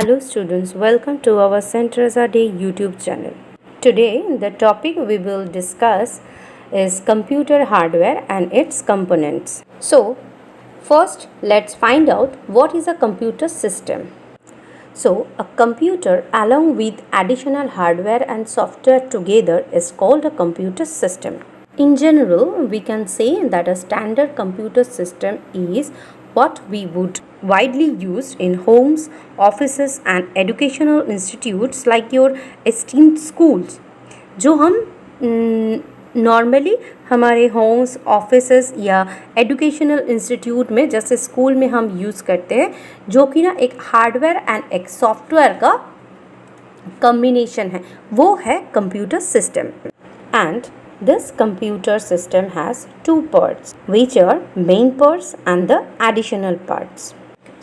Hello students, welcome to our St.Teresa Day YouTube channel. Today the topic we will discuss is computer hardware and its components. So first let's find out what is a computer system. So a computer along with additional hardware and software together is called a computer system. In general, we can say that a standard computer system is what we would widely used in homes, offices and educational institutes like your esteemed schools, जो हम normally हमारे Holmes offices या educational institute में जैसे school में हम use करते हैं, जो कि ना एक हार्डवेयर एंड एक सॉफ्टवेयर का कॉम्बिनेशन है, वो है computer system. And this computer system has two parts, which are main parts and the additional parts.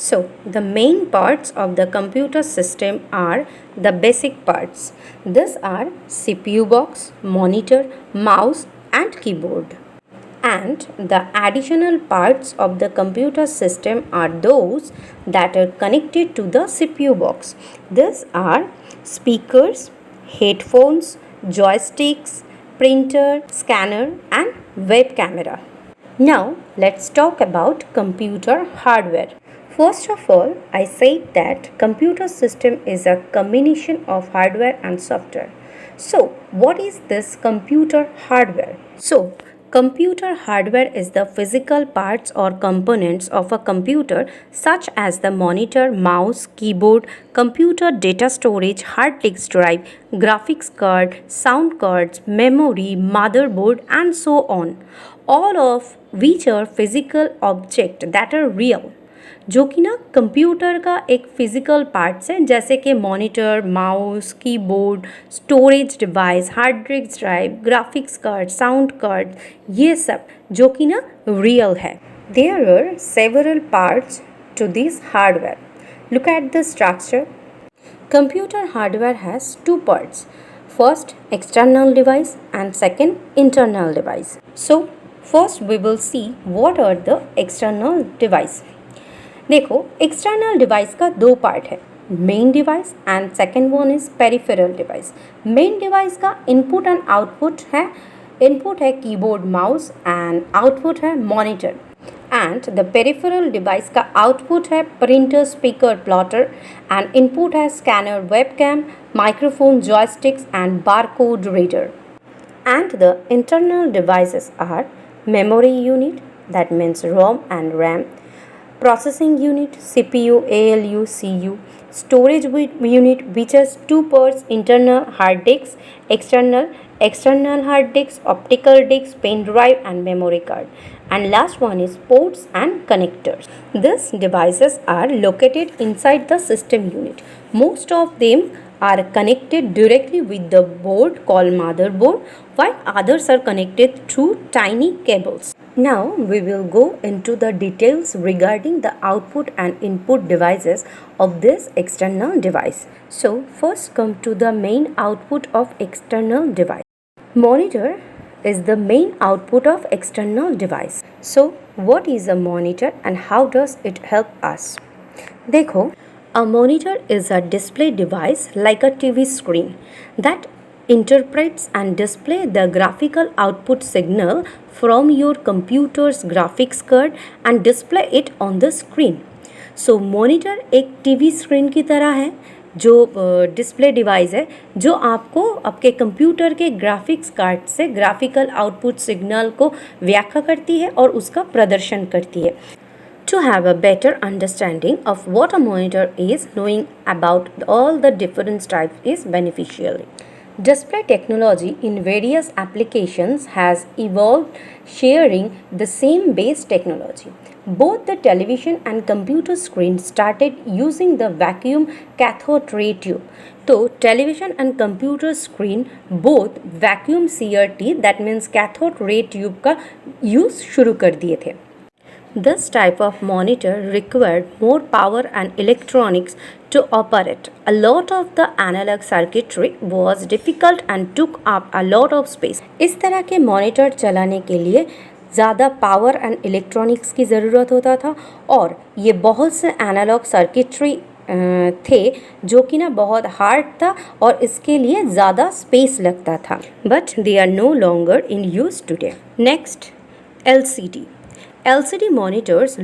So the main parts of the computer system are the basic parts. These are CPU box, monitor, mouse and keyboard. And the additional parts of the computer system are those that are connected to the CPU box. These are speakers, headphones, joysticks, printer, scanner and web camera. Now let's talk about computer hardware. First of all, I said that computer system is a combination of hardware and software. So what is this computer hardware? So computer hardware is the physical parts or components of a computer such as the monitor, mouse, keyboard, computer data storage, hard disk drive, graphics card, sound cards, memory, motherboard and so on. All of which are physical objects that are real, जो कि ना computer का एक physical parts है, जैसे कि monitor, mouse, keyboard, storage device, hard disk drive, graphics card, sound card, ये सब जो कि ना रियल है. There are several parts to this hardware. Look at the structure. Computer hardware has two parts. First external device and second internal device. So first we will see what are the external device. देखो, external device का दो part है, main device and second one is peripheral device. Main device का input and output है. Input है keyboard, mouse and output है monitor. And the peripheral device का output है printer, speaker, plotter and input है scanner, webcam, microphone, joysticks and barcode reader. And the internal devices are memory unit, that means ROM and RAM, processing unit, CPU, ALU, CU, storage unit which has two parts, internal hard disks, external hard disks, optical disks, pen drive and memory card, and last one is ports and connectors. These devices are located inside the system unit. Most of them are connected directly with the board called motherboard, while others are connected through tiny cables. Now we will go into the details regarding the output and input devices of this external device. So first come to the main output of external device. Monitor is the main output of external device. So what is a monitor and how does it help us? देखो, a monitor is a display device like a TV screen that interprets and display the graphical output signal from your computer's graphics card and display it on the screen. So monitor एक TV screen की तरह है, जो display device है, जो आपको आपके computer के ग्राफिक्स कार्ड से ग्राफिकल आउटपुट सिग्नल को व्याख्या करती है और उसका प्रदर्शन करती है. To have a better understanding of what a monitor is, knowing about all the different types is beneficial. Display technology in various applications has evolved, sharing the same base technology. Both the television and computer screens started using the vacuum cathode ray tube. So television and computer screen both vacuum CRT, that means cathode ray tube का use शुरू कर दिए थे. This type of monitor required more power and electronics to operate. A lot of the analog circuitry was difficult and took up a lot of space. इस तरह के monitor चलाने के लिए ज़्यादा पावर एंड इलेक्ट्रॉनिक्स की ज़रूरत होता था और ये बहुत से एनालॉग सर्किटरी थे जो कि ना बहुत हार्ड था और इसके लिए ज़्यादा स्पेस लगता था, but they are no longer in use today. Next, LCD. LCD monitors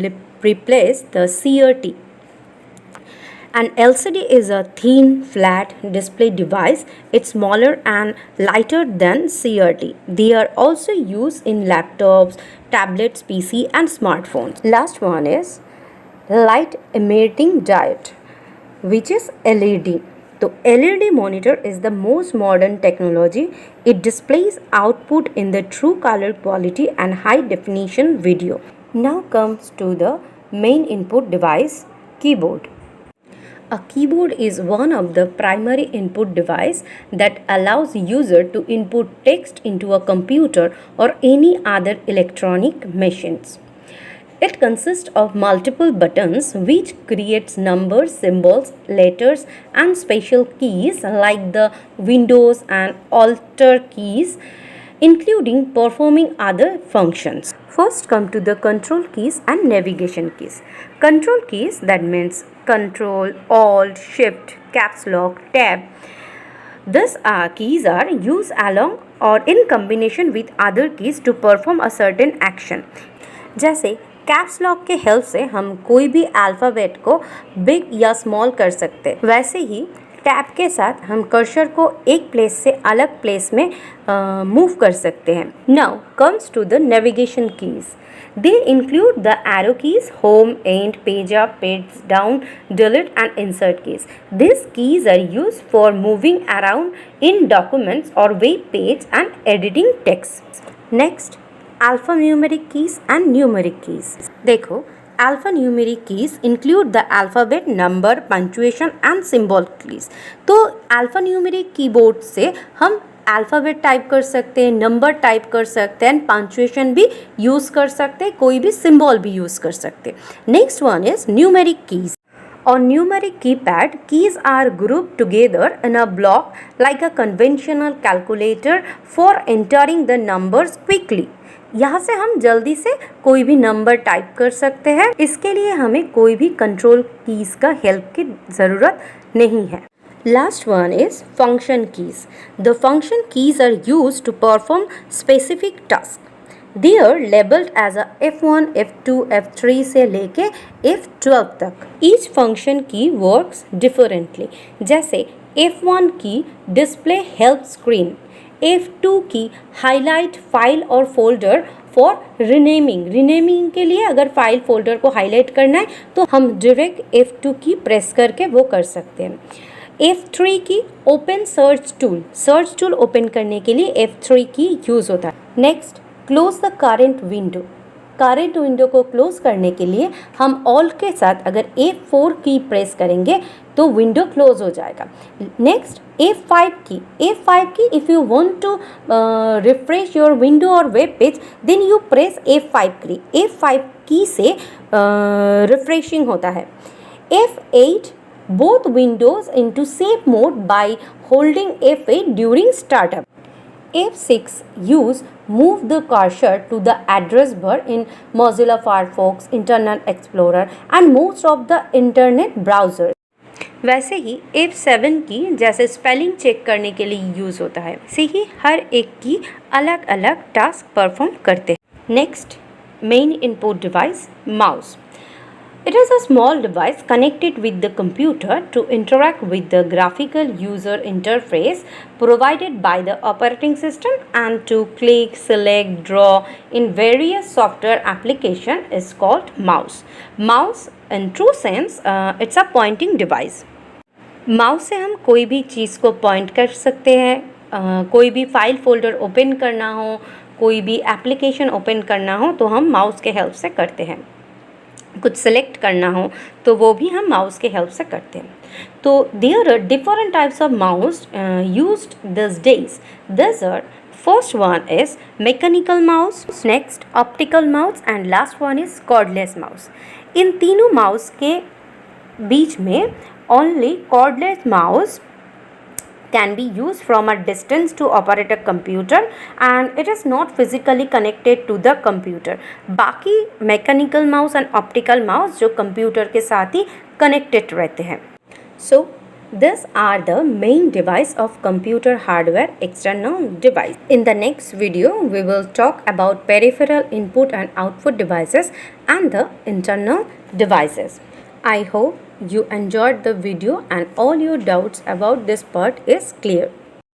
replace the CRT. An LCD is a thin, flat display device. It's smaller and lighter than CRT. They are also used in laptops, tablets, PC, and smartphones. Last one is light emitting diode, which is LED. So LED monitor is the most modern technology. It displays output in the true color quality and high definition video. Now comes to the main input device, keyboard. A keyboard is one of the primary input device that allows user to input text into a computer or any other electronic machines. It consists of multiple buttons which creates numbers, symbols, letters and special keys like the Windows and Alter keys, including performing other functions. First come to the control keys and navigation keys. Control keys, that means Control, Alt, Shift, Caps Lock, Tab. These keys are used along or in combination with other keys to perform a certain action. जैसे caps lock के help से हम कोई भी alphabet को big या small कर सकते, वैसे ही टैब के साथ हम कर्सर को एक प्लेस से अलग प्लेस में मूव कर सकते हैं. Now comes to the navigation keys. They include the arrow keys, home, end, page up, page down, delete and insert keys. These keys are used for moving around in documents or web page and editing text. Next, alphanumeric keys and numeric keys. देखो, alphanumeric keys include the alphabet, number, punctuation and symbol keys. तो alphanumeric keyboard से हम alphabet type कर सकते हैं, number type कर सकते हैं, पंक्चुएशन भी यूज़ कर सकते हैं, कोई भी सिंबल भी यूज़ कर सकते हैं. Next one is numeric keys. On numeric keypad, keys are grouped together in a block like a conventional calculator for entering the numbers quickly. यहाँ से हम जल्दी से कोई भी नंबर टाइप कर सकते हैं. इसके लिए हमें कोई भी कंट्रोल कीज़ का हेल्प की ज़रूरत नहीं है. Last one is function keys. The function keys are used to perform specific tasks. They are labeled as a F1, F2, F3 से लेके F12 तक. Each function key works differently. जैसे F1 की display help screen, F2 की highlight file और folder for renaming. renaming के लिए अगर फाइल फोल्डर को हाईलाइट करना है तो हम डायरेक्ट F2 की प्रेस करके वो कर सकते हैं. F3 की ओपन सर्च टूल ओपन करने के लिए F3 की यूज़ होता है. Next, close the current window को क्लोज करने के लिए हम ऑल्ट के साथ अगर F4 की प्रेस करेंगे तो विंडो क्लोज हो जाएगा. Next, F5 key if you want to refresh your window और web page then you press F5 key से रिफ्रेशिंग होता है. F8 both windows into safe mode by holding F8 during startup. F6 use move the cursor to the address bar in Mozilla Firefox, Internet Explorer and most of the internet browsers. वैसे ही F7 की जैसे spelling check करने के लिए use होता है, ऐसे ही हर एक की अलग अलग टास्क परफॉर्म करते हैं. Next, main input device, mouse. It is a small device connected with the computer to interact with the graphical user interface provided by the operating system and to click, select, draw in various software application is called mouse. Mouse in true sense, it's a pointing device. Mouse से हम कोई भी चीज़ को point कर सकते हैं. कोई भी फाइल फोल्डर ओपन करना हो, कोई भी एप्लीकेशन ओपन करना हो तो हम माउस के हेल्प से करते हैं. कुछ सेलेक्ट करना हो तो वो भी हम माउस के हेल्प से करते हैं. तो there are different types of mouse used this days. This are first one is mechanical mouse, next optical mouse and last one is cordless mouse. इन तीनों माउस के बीच में only cordless mouse can be used from a distance to operate a computer and it is not physically connected to the computer. बाकी mechanical mouse and optical mouse जो computer के साथ ही connected रहते हैं. So these are the main device of computer hardware, external device. In the next video, we will talk about peripheral input and output devices and the internal devices. I hope you enjoyed the video and all your doubts about this part is clear.